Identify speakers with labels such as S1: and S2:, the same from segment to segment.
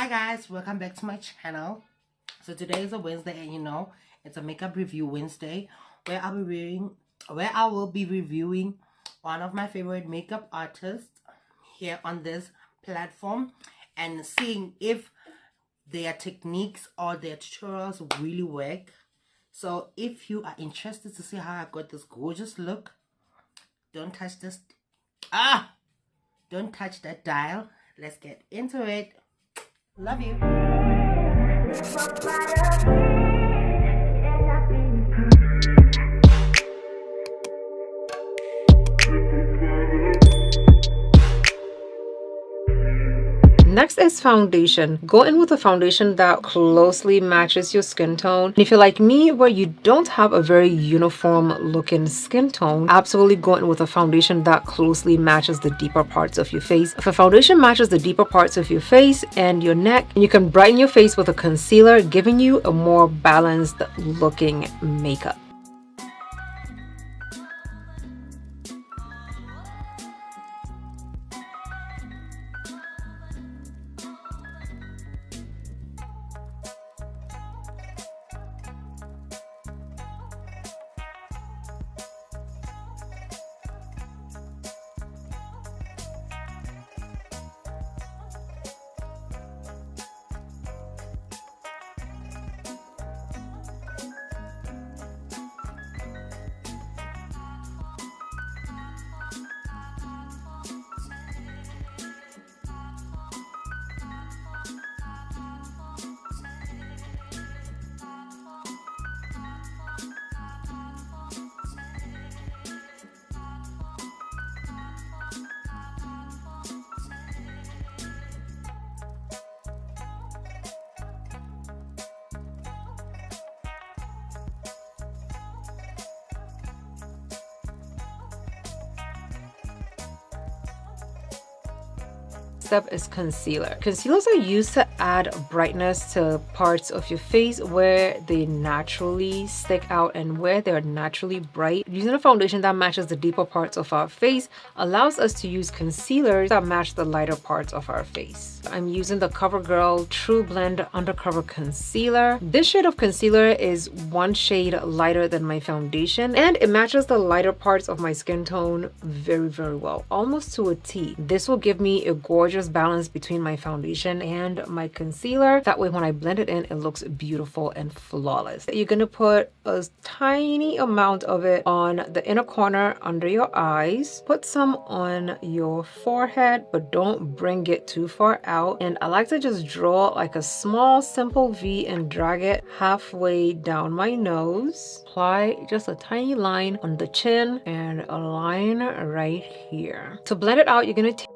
S1: Guys, welcome back to my channel. So today is a Wednesday, and it's a makeup review Wednesday where I will be reviewing one of my favorite makeup artists here on this platform and seeing if their techniques or their tutorials really work. So if you are interested to see how I got this gorgeous look, don't touch that dial. Let's get into it. Love you.
S2: Next is foundation. Go in with a foundation that closely matches your skin tone. If you're like me, where you don't have a very uniform looking skin tone, absolutely go in with a foundation that closely matches the deeper parts of your face. If a foundation matches the deeper parts of your face and your neck, you can brighten your face with a concealer, giving you a more balanced looking makeup. Step is concealer. Concealers are used to add brightness to parts of your face where they naturally stick out and where they're naturally bright. Using a foundation that matches the deeper parts of our face allows us to use concealers that match the lighter parts of our face. I'm using the CoverGirl True Blend Undercover Concealer. This shade of concealer is one shade lighter than my foundation, and it matches the lighter parts of my skin tone very well, almost to a T. This will give me a gorgeous balance between my foundation and my concealer. That way when I blend it in, it looks beautiful and flawless. You're gonna put a tiny amount of it on the inner corner under your eyes. Put some on your forehead, but don't bring it too far out. And I like to just draw like a small simple V and drag it halfway down my nose. Apply just a tiny line on the chin and a line right here. To blend it out, you're gonna take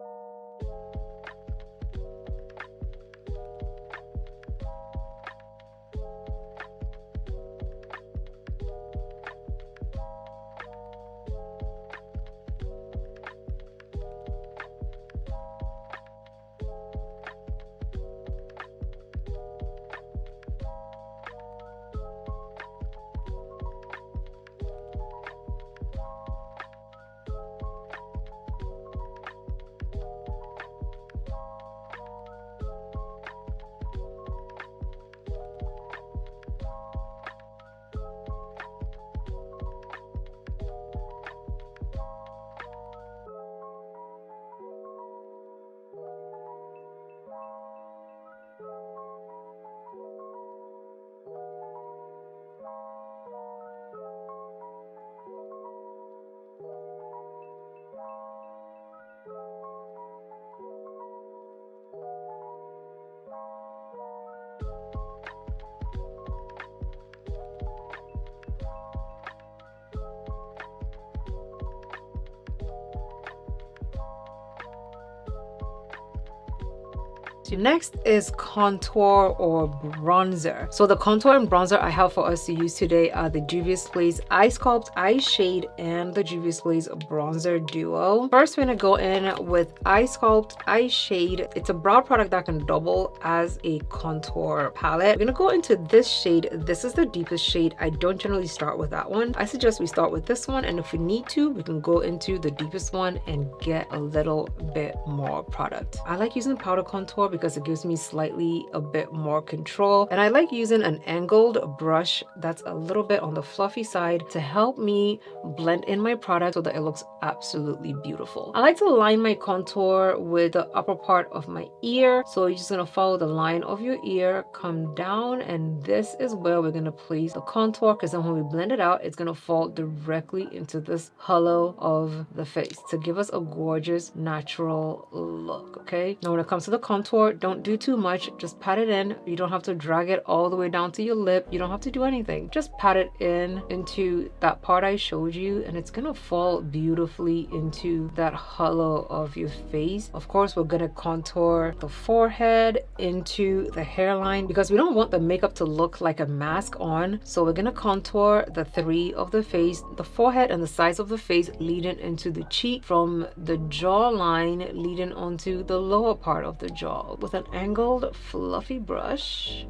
S2: Next is contour or bronzer. So the contour and bronzer I have for us to use today are the Juvia's Place Eye Sculpt Eye Shade and the Juvia's Place Bronzer Duo. First, we're gonna go in with Eye Sculpt Eye Shade. It's a brow product that can double as a contour palette. We're gonna go into this shade. This is the deepest shade. I don't generally start with that one. I suggest we start with this one, and if we need to, we can go into the deepest one and get a little bit more product. I like using powder contour because because it gives me slightly a bit more control. And I like using an angled brush that's a little bit on the fluffy side to help me blend in my product so that it looks absolutely beautiful. I like to line my contour with the upper part of my ear. So you're just gonna follow the line of your ear, come down, and this is where we're gonna place the contour, because then when we blend it out, it's gonna fall directly into this hollow of the face to give us a gorgeous natural look. Okay, now when it comes to the contour, don't do too much, just pat it in. You don't have to drag it all the way down to your lip. You don't have to do anything, just pat it in into that part I showed you, and it's gonna fall beautifully into that hollow of your face. Of course, we're gonna contour the forehead into the hairline because we don't want the makeup to look like a mask on. So we're gonna contour the three of the face, the forehead and the sides of the face leading into the cheek, from the jawline leading onto the lower part of the jaw with an angled fluffy brush.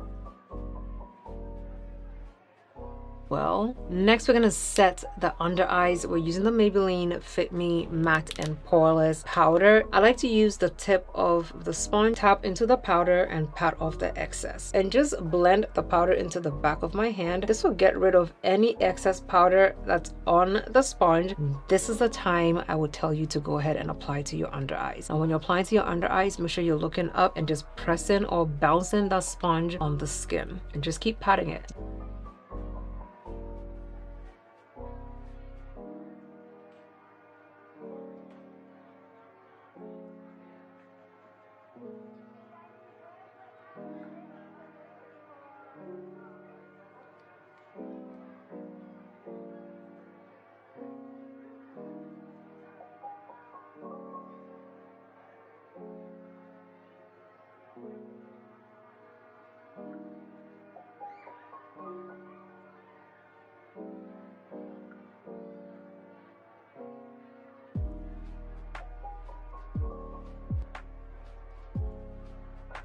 S2: Well, next we're gonna set the under eyes. We're using the Maybelline Fit Me Matte and Poreless powder. I like to use the tip of the sponge, tap into the powder and pat off the excess, and just blend the powder into the back of my hand. This will get rid of any excess powder that's on the sponge. This is the time I would tell you to go ahead and apply to your under eyes. And when you're applying to your under eyes, make sure you're looking up and just pressing or bouncing that sponge on the skin, and just keep patting it.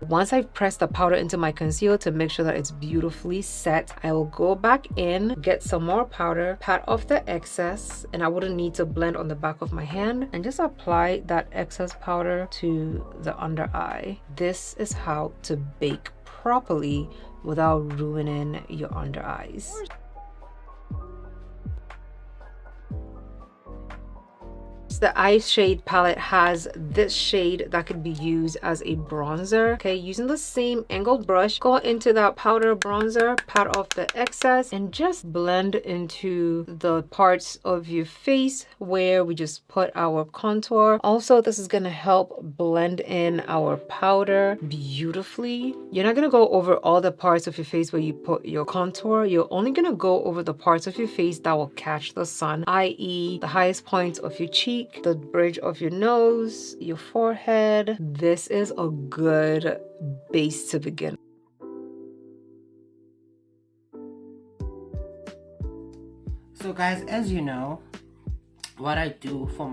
S2: Once I press the powder into my concealer to make sure that it's beautifully set, I will go back in, get some more powder, pat off the excess, and I wouldn't need to blend on the back of my hand, and just apply that excess powder to the under eye. This is how to bake properly without ruining your under eyes. The eye shade palette has this shade that could be used as a bronzer. Okay, using the same angled brush, go into that powder bronzer, pat off the excess, and just blend into the parts of your face where we just put our contour. Also, this is gonna help blend in our powder beautifully. You're not gonna go over all the parts of your face where you put your contour. You're only gonna go over the parts of your face that will catch the sun, i.e. the highest points of your cheek, the bridge of your nose, your forehead. This is a good base to begin.
S1: So guys, as you know, what I do for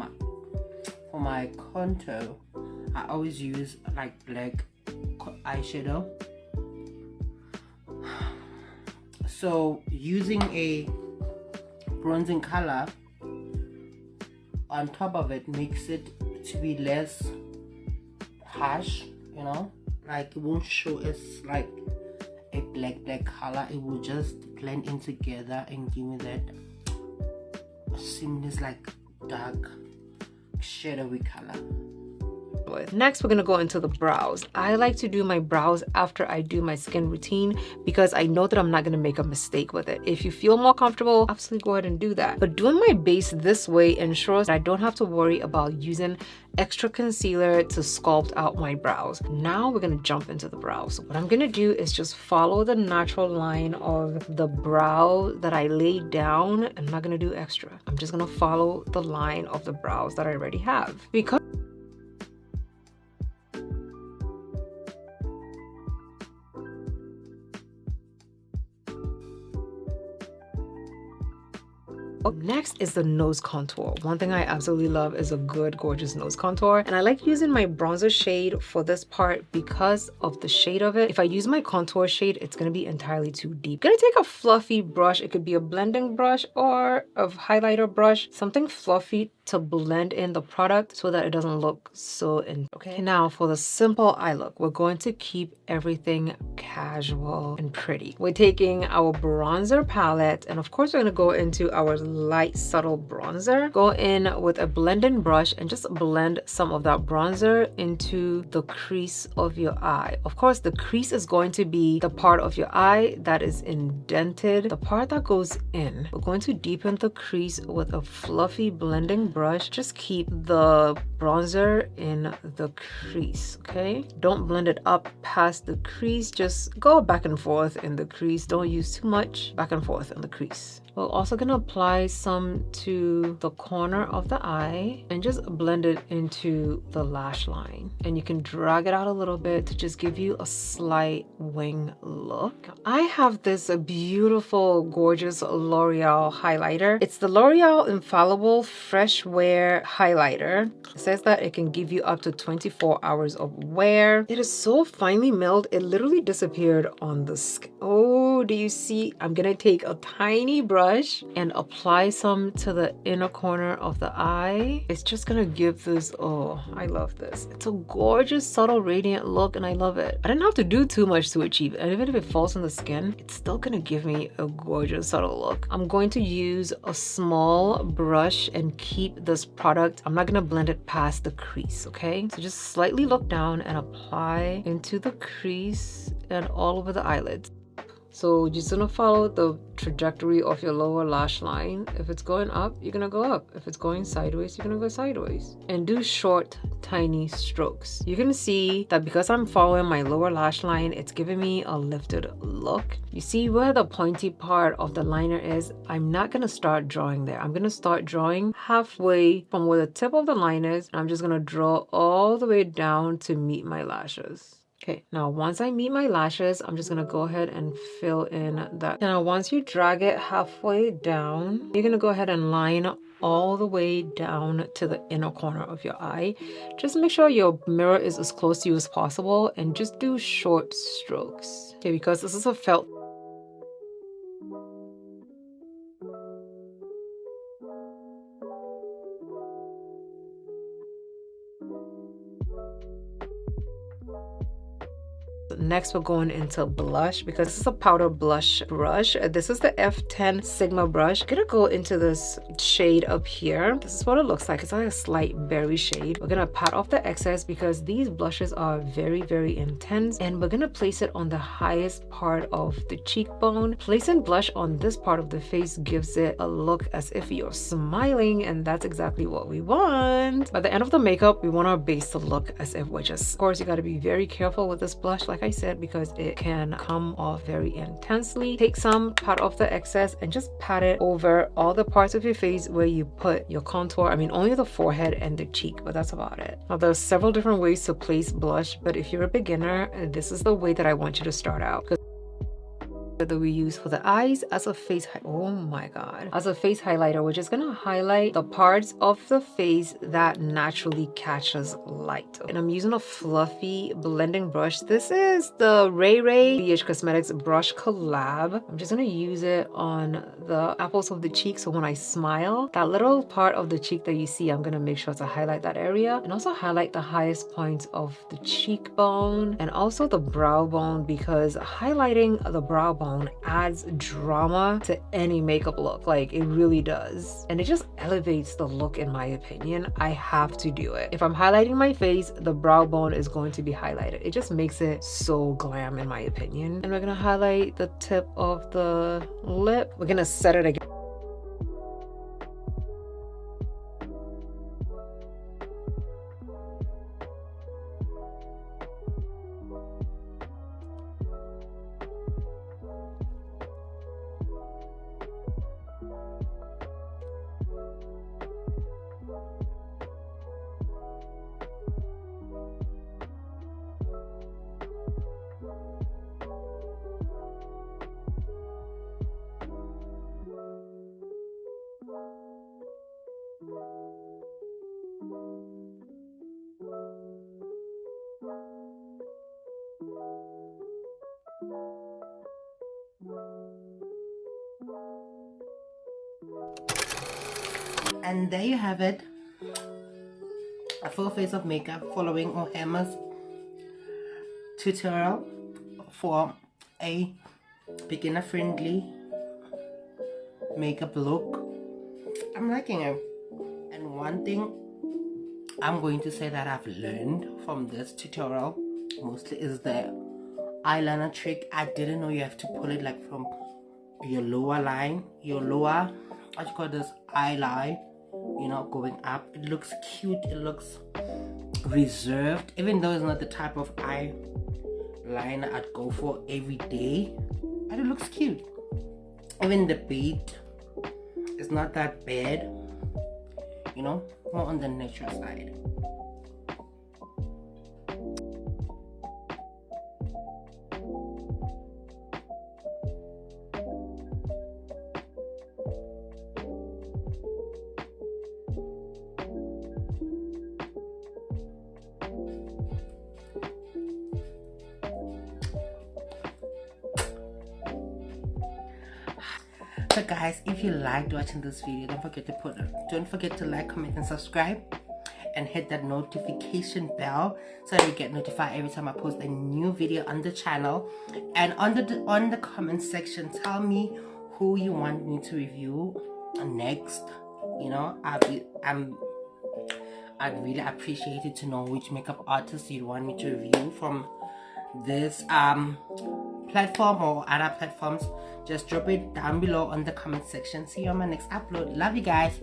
S1: my contour, I always use like black eyeshadow. So using a bronzing color on top of it makes it to be less harsh, you know, like it won't show as like a black color. It will just blend in together and give me that seamless, like dark shadowy color.
S2: Next, we're gonna go into the brows. I like to do my brows after I do my skin routine because I know that I'm not gonna make a mistake with it. If you feel more comfortable, absolutely go ahead and do that. But doing my base this way ensures that I don't have to worry about using extra concealer to sculpt out my brows. Now we're gonna jump into the brows. What I'm gonna do is just follow the natural line of the brow that I laid down. I'm not gonna do extra. I'm just gonna follow the line of the brows that I already have. Because Next is the nose contour. One thing I absolutely love is a good, gorgeous nose contour. And I like using my bronzer shade for this part because of the shade of it. If I use my contour shade, it's gonna be entirely too deep. Gonna take a fluffy brush. It could be a blending brush or a highlighter brush, something fluffy to blend in the product so that it doesn't look so in. Okay, now for the simple eye look, we're going to keep everything casual and pretty. We're taking our bronzer palette, and of course we're gonna go into our light subtle bronzer. Go in with a blending brush and just blend some of that bronzer into the crease of your eye. Of course, the crease is going to be the part of your eye that is indented, the part that goes in. We're going to deepen the crease with a fluffy blending brush. Just keep the bronzer in the crease, okay? Don't blend it up past the crease. Just go back and forth in the crease. Don't use too much. Back and forth in the crease. We're also gonna apply some to the corner of the eye and just blend it into the lash line. And you can drag it out a little bit to just give you a slight wing look. I have this beautiful, gorgeous L'Oreal highlighter. It's the L'Oreal Infallible Fresh Wear Highlighter. It says that it can give you up to 24 hours of wear. It is so finely milled, it literally disappeared on the skin. Oh, do you see? I'm gonna take a tiny brush and apply some to the inner corner of the eye. It's just gonna give this, oh, I love this. It's a gorgeous, subtle, radiant look, and I love it. I didn't have to do too much to achieve it. And even if it falls on the skin, it's still gonna give me a gorgeous, subtle look. I'm going to use a small brush and keep this product. I'm not gonna blend it past the crease, okay? So just slightly look down and apply into the crease and all over the eyelids. So you're just gonna follow the trajectory of your lower lash line. If it's going up, you're gonna go up. If it's going sideways, you're gonna go sideways. And do short, tiny strokes. You can see that because I'm following my lower lash line, it's giving me a lifted look. You see where the pointy part of the liner is? I'm not gonna start drawing there. I'm gonna start drawing halfway from where the tip of the line is. And I'm just gonna draw all the way down to meet my lashes. Okay, now once I meet my lashes, I'm just gonna go ahead and fill in that. Now once you drag it halfway down, you're gonna go ahead and line all the way down to the inner corner of your eye. Just make sure your mirror is as close to you as possible and just do short strokes. Okay, because this is a felt. Next, we're going into blush because this is a powder blush brush. This is the F10 Sigma brush. I'm gonna go into this shade up here. This is what it looks like. It's like a slight berry shade. We're gonna pat off the excess because these blushes are very, very intense, and we're gonna place it on the highest part of the cheekbone. Placing blush on this part of the face gives it a look as if you're smiling, and that's exactly what we want. By the end of the makeup, we want our base to look as if we're just, of course, you gotta be very careful with this blush, like I said, because it can come off very intensely. Take some, pat off the excess, and just pat it over all the parts of your face where you put your contour. I mean, only the forehead and the cheek, but that's about it. Now, there's several different ways to place blush, but if you're a beginner, this is the way that I want you to start out. That we use for the eyes as a face oh my god, as a face highlighter. We're just gonna highlight the parts of the face that naturally catches light, and I'm using a fluffy blending brush. This is the Ray BH Cosmetics brush collab. I'm just gonna use it on the apples of the cheek, so when I smile, that little part of the cheek that you see, I'm gonna make sure to highlight that area, and also highlight the highest points of the cheekbone and also the brow bone, because highlighting the brow bone adds drama to any makeup look. Like, it really does, and it just elevates the look. In my opinion, I have to do it. If I'm highlighting my face, the brow bone is going to be highlighted. It just makes it so glam, in my opinion. And we're gonna highlight the tip of the lip. We're gonna set it again.
S1: And there you have it, a full face of makeup following Ohema's tutorial for a beginner friendly makeup look. I'm liking it. And one thing I'm going to say that I've learned from this tutorial mostly is the eyeliner trick. I didn't know you have to pull it like from your lower line, your lower, what you call this, eye line, you know, going up. It looks cute, it looks reserved, even though it's not the type of eyeliner I'd go for every day, but it looks cute. Even the beat is not that bad, you know, more on the natural side. So guys, if you liked watching this video, don't forget to like, comment and subscribe, and hit that notification bell so that you get notified every time I post a new video on the channel. And on the comment section, tell me who you want me to review next. You know, I'd really appreciate it to know which makeup artist you'd want me to review from this platform or other platforms. Just drop it down below on the comment section. See you on my next upload. Love you guys.